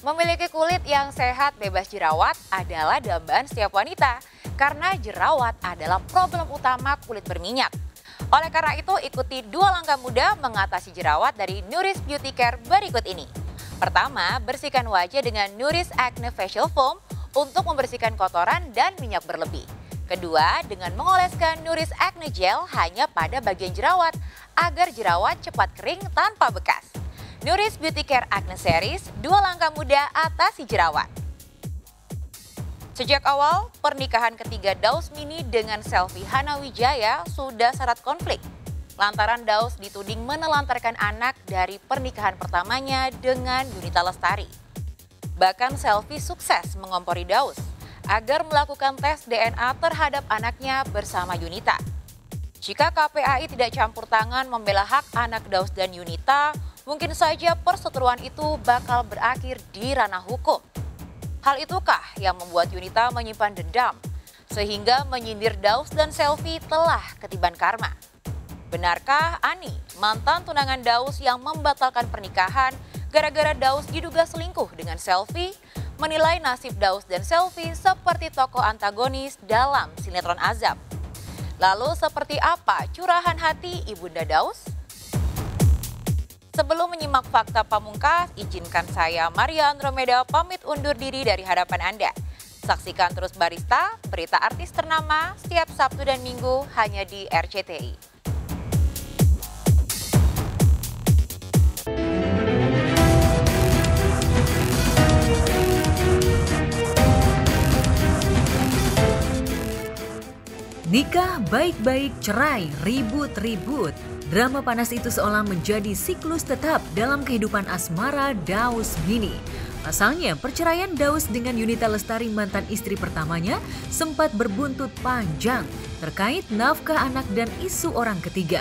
Memiliki kulit yang sehat bebas jerawat adalah dambaan setiap wanita karena jerawat adalah problem utama kulit berminyak. Oleh karena itu, ikuti 2 langkah mudah mengatasi jerawat dari Nourish Beauty Care berikut ini. Pertama, bersihkan wajah dengan Nourish Acne Facial Foam untuk membersihkan kotoran dan minyak berlebih. Kedua, dengan mengoleskan Nourish Acne Gel hanya pada bagian jerawat agar jerawat cepat kering tanpa bekas. Nourish Beauty Care Acne Series, 2 langkah mudah atasi jerawat. Sejak awal, pernikahan ketiga Daus Mini dengan Selvi Hana Wijaya sudah syarat konflik. Lantaran Daus dituding menelantarkan anak dari pernikahan pertamanya dengan Yunita Lestari. Bahkan Selvi sukses mengompori Daus agar melakukan tes DNA terhadap anaknya bersama Yunita. Jika KPAI tidak campur tangan membela hak anak Daus dan Yunita, mungkin saja perseteruan itu bakal berakhir di ranah hukum. Hal itukah yang membuat Yunita menyimpan dendam, sehingga menyindir Daus dan Selvi telah ketiban karma? Benarkah Ani, mantan tunangan Daus yang membatalkan pernikahan gara-gara Daus diduga selingkuh dengan Selvi, menilai nasib Daus dan Selvi seperti tokoh antagonis dalam sinetron Azab? Lalu seperti apa curahan hati Ibunda Daus? Sebelum menyimak fakta pamungkas, izinkan saya Maria Andromeda pamit undur diri dari hadapan Anda. Saksikan terus Barista, berita artis ternama setiap Sabtu dan Minggu hanya di RCTI. Nikah baik-baik, cerai ribut-ribut. Drama panas itu seolah menjadi siklus tetap dalam kehidupan asmara Daus Mini. Pasalnya, perceraian Daus dengan Yunita Lestari, mantan istri pertamanya, sempat berbuntut panjang terkait nafkah anak dan isu orang ketiga.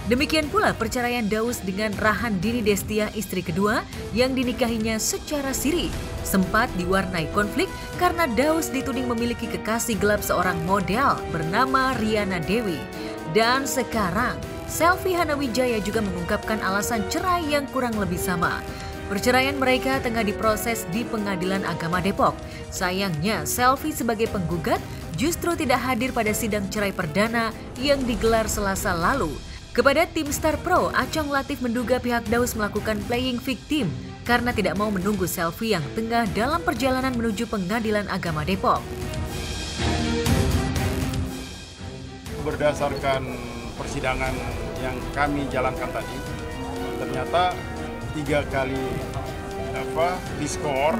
Demikian pula perceraian Daus dengan Rahandini Destia, istri kedua yang dinikahinya secara siri. Sempat diwarnai konflik karena Daus dituding memiliki kekasih gelap seorang model bernama Riana Dewi. Dan sekarang, Selvi Hana Wijaya juga mengungkapkan alasan cerai yang kurang lebih sama. Perceraian mereka tengah diproses di Pengadilan Agama Depok. Sayangnya, Selvi sebagai penggugat justru tidak hadir pada sidang cerai perdana yang digelar Selasa lalu. Kepada tim Star Pro, Acong Latif menduga pihak Daus melakukan playing victim karena tidak mau menunggu Selvi yang tengah dalam perjalanan menuju Pengadilan Agama Depok. Berdasarkan persidangan yang kami jalankan tadi, ternyata 3 kali diskor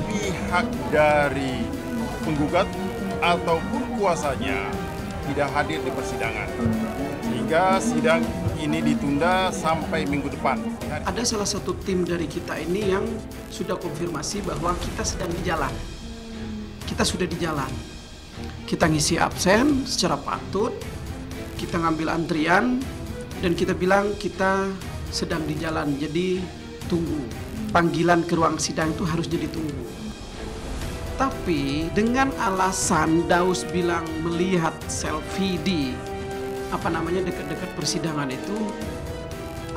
pihak dari penggugat ataupun kuasanya tidak hadir di persidangan. Sehingga sidang ini ditunda sampai minggu depan. Ada salah satu tim dari kita ini yang sudah konfirmasi bahwa kita sedang di jalan. Kita sudah di jalan. Kita ngisi absen secara patut, kita ngambil antrian, dan kita bilang kita sedang di jalan, jadi tunggu. Panggilan ke ruang sidang itu harus jadi tunggu. Tapi dengan alasan Daus bilang melihat Selvi di dekat-dekat persidangan itu,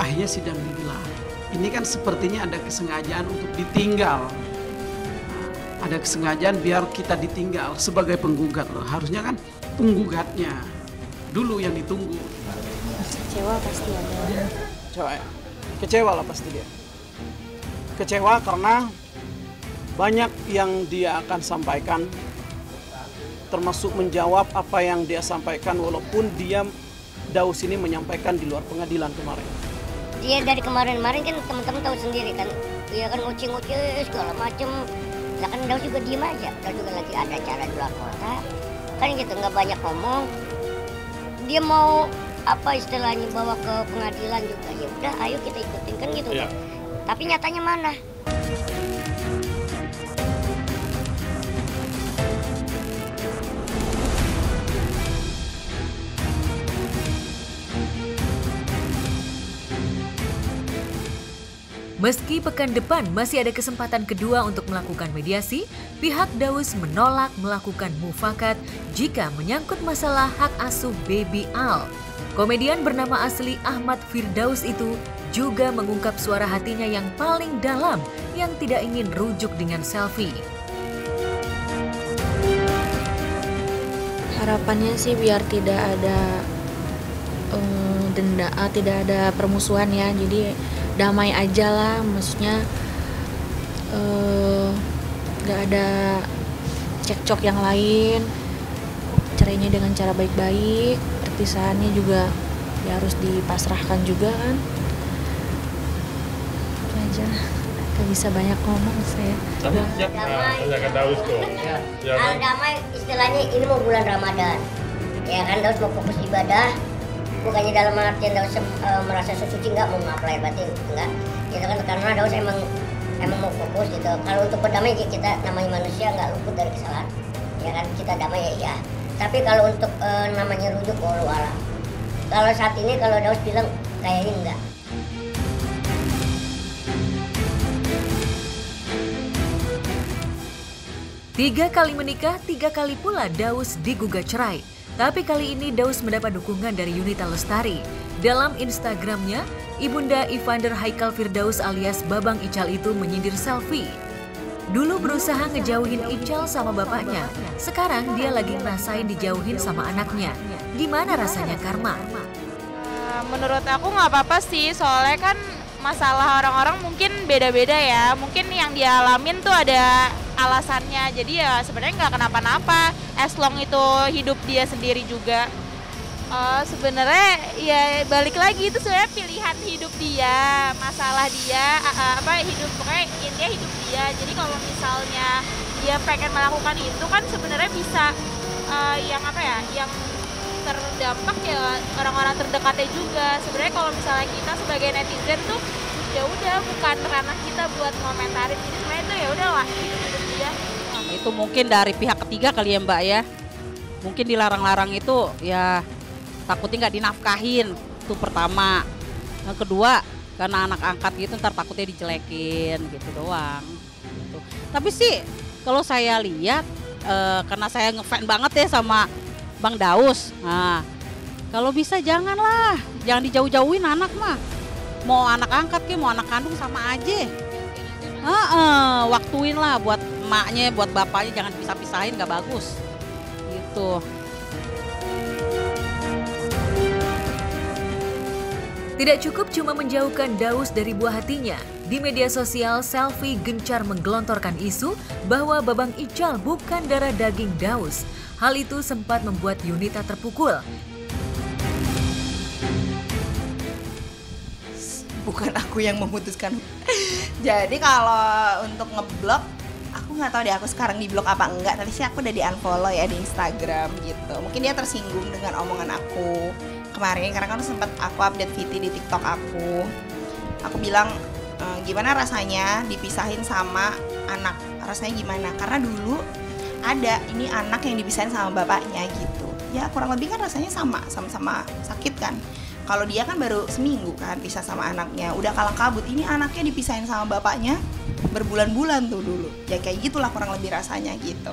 akhirnya sidang digelar. Ini kan sepertinya ada kesengajaan untuk ditinggal. Ada kesengajaan biar kita ditinggal sebagai penggugat loh. Harusnya kan penggugatnya dulu yang ditunggu. Kecewa pasti ada. Kecewa lah pasti dia. Kecewa karena banyak yang dia akan sampaikan, termasuk menjawab apa yang dia sampaikan walaupun dia Daus ini menyampaikan di luar pengadilan kemarin. Dia dari kemarin-kemarin kan teman-teman tahu sendiri kan, dia kan ngucing-ngucing segala macem. Nah kan Daus juga diem aja, Daus juga lagi ada acara di luar kota, kan gitu nggak banyak ngomong. Dia mau istilahnya bawa ke pengadilan juga, ya udah ayo kita ikutin kan gitu. Ya. Tapi nyatanya mana? Meski pekan depan masih ada kesempatan kedua untuk melakukan mediasi, pihak Daus menolak melakukan mufakat jika menyangkut masalah hak asuh baby Al. Komedian bernama asli Ahmad Firdaus itu juga mengungkap suara hatinya yang paling dalam yang tidak ingin rujuk dengan selfie. Harapannya sih biar tidak ada denda, tidak ada permusuhan ya. Jadi damai aja lah, maksudnya gak ada cekcok yang lain. Cerainya dengan cara baik-baik, perpisahannya juga ya harus dipasrahkan juga kan. Itu aja, gak bisa banyak ngomong saya. Jangan Daus tuh. Kalau damai istilahnya ini mau bulan Ramadan, ya kan Daus mau fokus ibadah, bukannya dalam artian Daus merasa suci nggak mau ngapain batin enggak, gitu kan, karena Daus emang mau fokus gitu. Kalau untuk berdamai kita namanya manusia nggak luput dari kesalahan, ya kan, kita damai ya. Tapi kalau untuk namanya rujuk wallahu alam. Kalau saat ini kalau Daus bilang kayaknya enggak. Tiga kali menikah, 3 kali pula Daus digugat cerai. Tapi kali ini Daus mendapat dukungan dari Yunita Lestari. Dalam Instagramnya, Ibunda Evander Haikal Firdaus alias Babang Ical itu menyindir selfie. Dulu berusaha ngejauhin Ical sama bapaknya, sekarang dia lagi ngerasain dijauhin sama anaknya. Gimana rasanya Karma? Menurut aku nggak apa-apa sih, soalnya kan masalah orang-orang mungkin beda-beda ya. Mungkin yang dia alamin tuh ada alasannya, jadi ya sebenarnya nggak kenapa-napa, as long itu hidup dia sendiri juga. Sebenarnya ya balik lagi itu sebenarnya pilihan hidup dia, masalah dia, hidup, pokoknya intinya hidup dia. Jadi kalau misalnya dia pengen melakukan itu kan sebenarnya bisa yang terdampak ya orang-orang terdekatnya juga. Sebenarnya kalau misalnya kita sebagai netizen tuh ya udah bukan ranah kita buat komentarin. Jadi sebenarnya itu ya udahlah hidup dia. Itu mungkin dari pihak ketiga kali ya Mbak ya. Mungkin dilarang-larang itu ya takutnya nggak dinafkahin, itu pertama. Yang kedua karena anak angkat gitu ntar takutnya dijelekin gitu doang. Gitu. Tapi sih kalau saya lihat karena saya ngefan banget ya sama Bang Daus. Nah, kalau bisa janganlah, jangan dijauh-jauhin anak mah. Mau anak angkat ke, mau anak kandung sama aja. Waktuin lah buat emaknya, buat bapaknya, jangan pisah-pisahin, nggak bagus. Gitu. Tidak cukup cuma menjauhkan Daus dari buah hatinya. Di media sosial, selfie gencar menggelontorkan isu bahwa Babang Ical bukan darah daging Daus. Hal itu sempat membuat Yunita terpukul. Bukan aku yang memutuskan. Jadi kalau untuk ngeblok, aku nggak tahu deh aku sekarang di blok apa enggak. Tapi sih aku udah di unfollow ya di Instagram gitu. Mungkin dia tersinggung dengan omongan aku kemarin, karena kan sempat aku update VT di TikTok aku. Aku bilang gimana rasanya dipisahin sama anak, rasanya gimana? Karena dulu ada ini anak yang dipisahin sama bapaknya gitu. Ya kurang lebih kan rasanya sama-sama sakit kan. Kalau dia kan baru seminggu kan pisah sama anaknya, udah kalang kabut. Ini anaknya dipisahin sama bapaknya berbulan-bulan tuh dulu. Ya kayak gitulah kurang lebih rasanya gitu.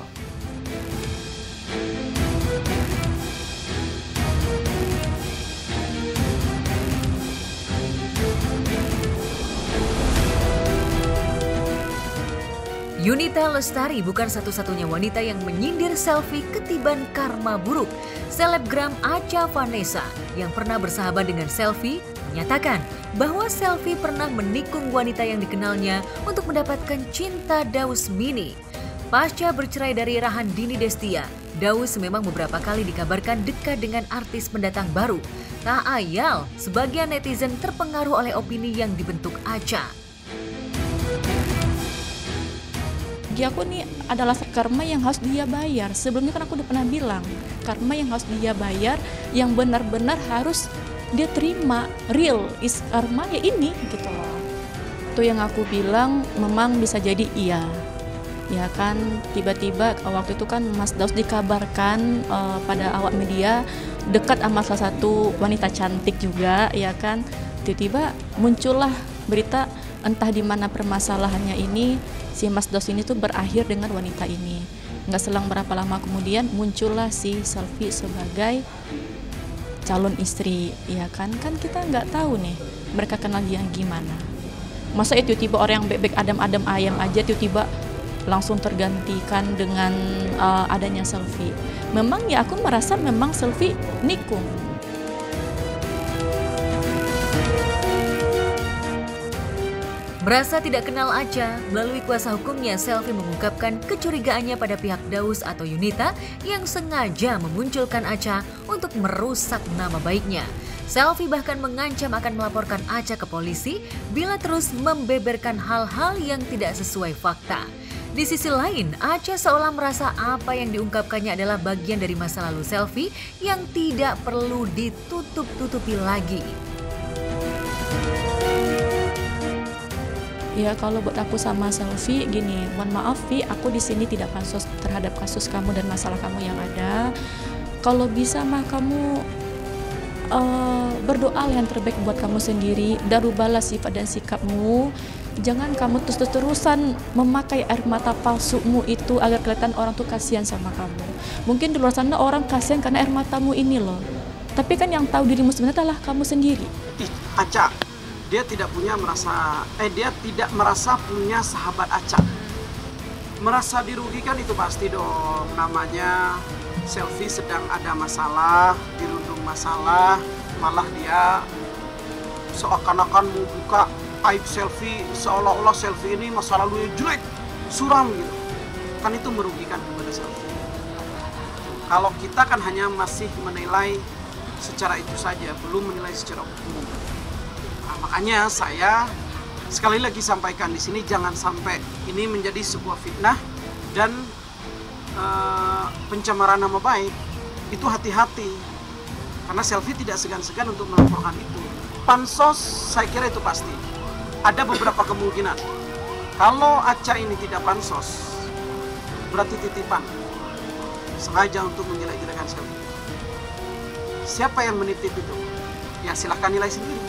Yunita Lestari bukan satu-satunya wanita yang menyindir selfie ketiban karma buruk. Selebgram Acha Vanessa yang pernah bersahabat dengan selfie menyatakan bahwa selfie pernah menikung wanita yang dikenalnya untuk mendapatkan cinta Daus Mini. Pasca bercerai dari Rahan Dini Destia, Daus memang beberapa kali dikabarkan dekat dengan artis pendatang baru. Tak ayal, sebagian netizen terpengaruh oleh opini yang dibentuk Acha. Bagi aku ini adalah karma yang harus dia bayar. Sebelumnya kan aku udah pernah bilang, karma yang harus dia bayar, yang benar-benar harus dia terima. Real is karma ya ini gitu loh. Itu yang aku bilang memang bisa jadi iya. Ya kan, tiba-tiba waktu itu kan Mas Daus dikabarkan pada awak media dekat sama salah satu wanita cantik juga, ya kan. Tiba-tiba muncullah berita entah di mana permasalahannya ini, si Mas Daus ini tuh berakhir dengan wanita ini. Nggak selang berapa lama kemudian muncullah si selfie sebagai calon istri, ya kan. Kan kita nggak tahu nih mereka kenal dia gimana. Masa itu tiba-tiba orang yang baik-baik adem-adem ayam aja tiba-tiba langsung tergantikan dengan adanya selfie. Memang ya aku merasa memang selfie nikung. Merasa tidak kenal Acha, melalui kuasa hukumnya Selfie mengungkapkan kecurigaannya pada pihak Daus atau Yunita yang sengaja memunculkan Acha untuk merusak nama baiknya. Selfie bahkan mengancam akan melaporkan Acha ke polisi bila terus membeberkan hal-hal yang tidak sesuai fakta. Di sisi lain, Acha seolah merasa apa yang diungkapkannya adalah bagian dari masa lalu Selfie yang tidak perlu ditutup-tutupi lagi. Ya kalau buat aku sama Selfie gini, mohon maaf Vi, aku di sini tidak pansos terhadap kasus kamu dan masalah kamu yang ada. Kalau bisa mah kamu berdoa yang terbaik buat kamu sendiri dan rubahlah sifat dan sikapmu. Jangan kamu terus-terusan memakai air mata palsumu itu agar kelihatan orang tuh kasihan sama kamu. Mungkin di luar sana orang kasihan karena air matamu ini loh. Tapi kan yang tahu dirimu sebenarnya adalah kamu sendiri. Acha, dia tidak merasa punya sahabat Acha. Merasa dirugikan itu pasti dong. Namanya Selfie sedang ada masalah, dirundung masalah, malah dia seakan-akan membuka aib Selfie, seolah-olah Selfie ini masa lalunya jelek, suram gitu. Kan itu merugikan kepada Selfie. Kalau kita kan hanya masih menilai secara itu saja, belum menilai secara umum. Nah, makanya saya sekali lagi sampaikan di sini, jangan sampai ini menjadi sebuah fitnah dan pencemaran nama baik. Itu hati-hati, karena Selfie tidak segan-segan untuk melaporkan itu. Pansos saya kira itu pasti. Ada beberapa kemungkinan. Kalau Acha ini tidak pansos, berarti titipan sengaja untuk menjelek-jelekan Selfie. Siapa yang menitip itu? Ya silahkan nilai sendiri.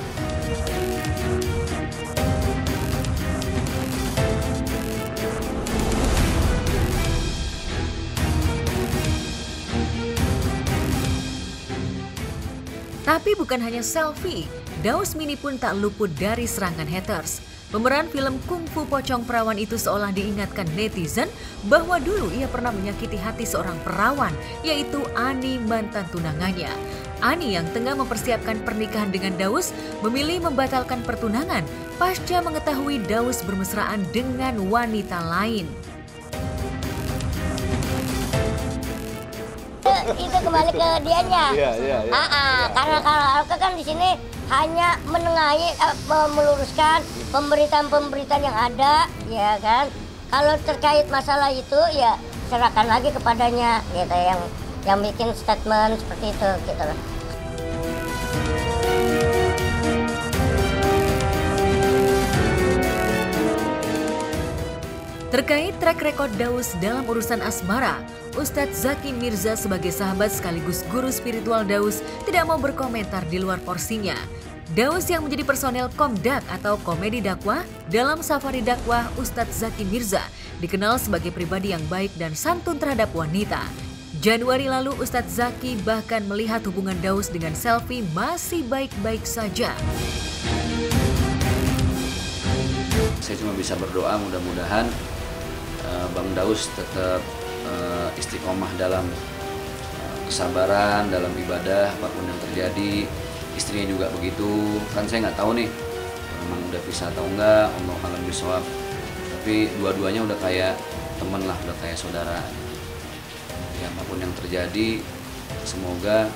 Tapi bukan hanya Selfie, Daus Mini pun tak luput dari serangan haters. Pemeran film Kungfu Pocong Perawan itu seolah diingatkan netizen bahwa dulu ia pernah menyakiti hati seorang perawan, yaitu Ani, mantan tunangannya. Ani yang tengah mempersiapkan pernikahan dengan Daus memilih membatalkan pertunangan pasca mengetahui Daus bermesraan dengan wanita lain. Itu kembali ke dianya. Karena kalau aku kan di sini hanya menengahi, meluruskan pemberitaan-pemberitaan yang ada, ya kan. Kalau terkait masalah itu ya serahkan lagi kepadanya, gitu, yang bikin statement seperti itu, gitu loh. Terkait track record Daus dalam urusan asmara, Ustadz Zaki Mirza sebagai sahabat sekaligus guru spiritual Daus tidak mau berkomentar di luar porsinya. Daus yang menjadi personel Komdak atau komedi dakwah dalam safari dakwah Ustadz Zaki Mirza dikenal sebagai pribadi yang baik dan santun terhadap wanita. Januari lalu Ustadz Zaki bahkan melihat hubungan Daus dengan Selfie masih baik-baik saja. Saya cuma bisa berdoa mudah-mudahan Bang Daus tetap istiqomah dalam kesabaran, dalam ibadah, apapun yang terjadi. Istrinya juga begitu, kan saya nggak tahu nih memang udah pisah atau enggak, Allah alam bisawab. Tapi dua-duanya udah kayak teman lah, udah kayak saudara. Ya apapun yang terjadi, semoga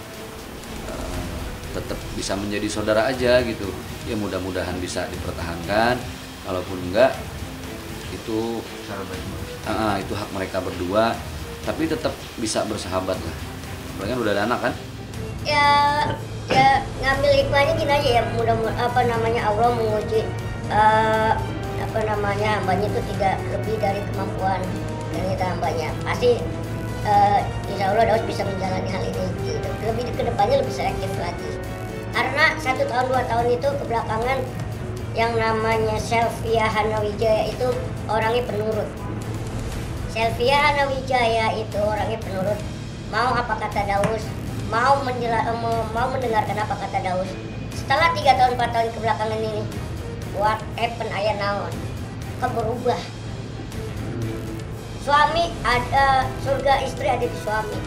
tetap bisa menjadi saudara aja gitu. Ya mudah-mudahan bisa dipertahankan. Kalaupun enggak, itu itu hak mereka berdua, tapi tetap bisa bersahabat lah. Mereka udah ada anak kan? Ya ngambil hikmahnya gini aja ya, mudah-mudahan Allah menguji hambanya itu tidak lebih dari kemampuan dan kita hambanya. Pasti insya Allah Daus bisa menjalani hal ini gitu. Lebih ke depannya lebih selektif lagi. Karena 1 tahun 2 tahun itu kebelakangan yang namanya Selfie Hanawijaya itu orangnya penurut. Selfie Hanawijaya itu orangnya penurut. Mau apa kata Daus, mau mendengarkan apa kata Daus. Setelah 3 tahun 4 tahun kebelakangan ini, what happen aya naon? Berubah. Suami ada, surga istri ada di suami.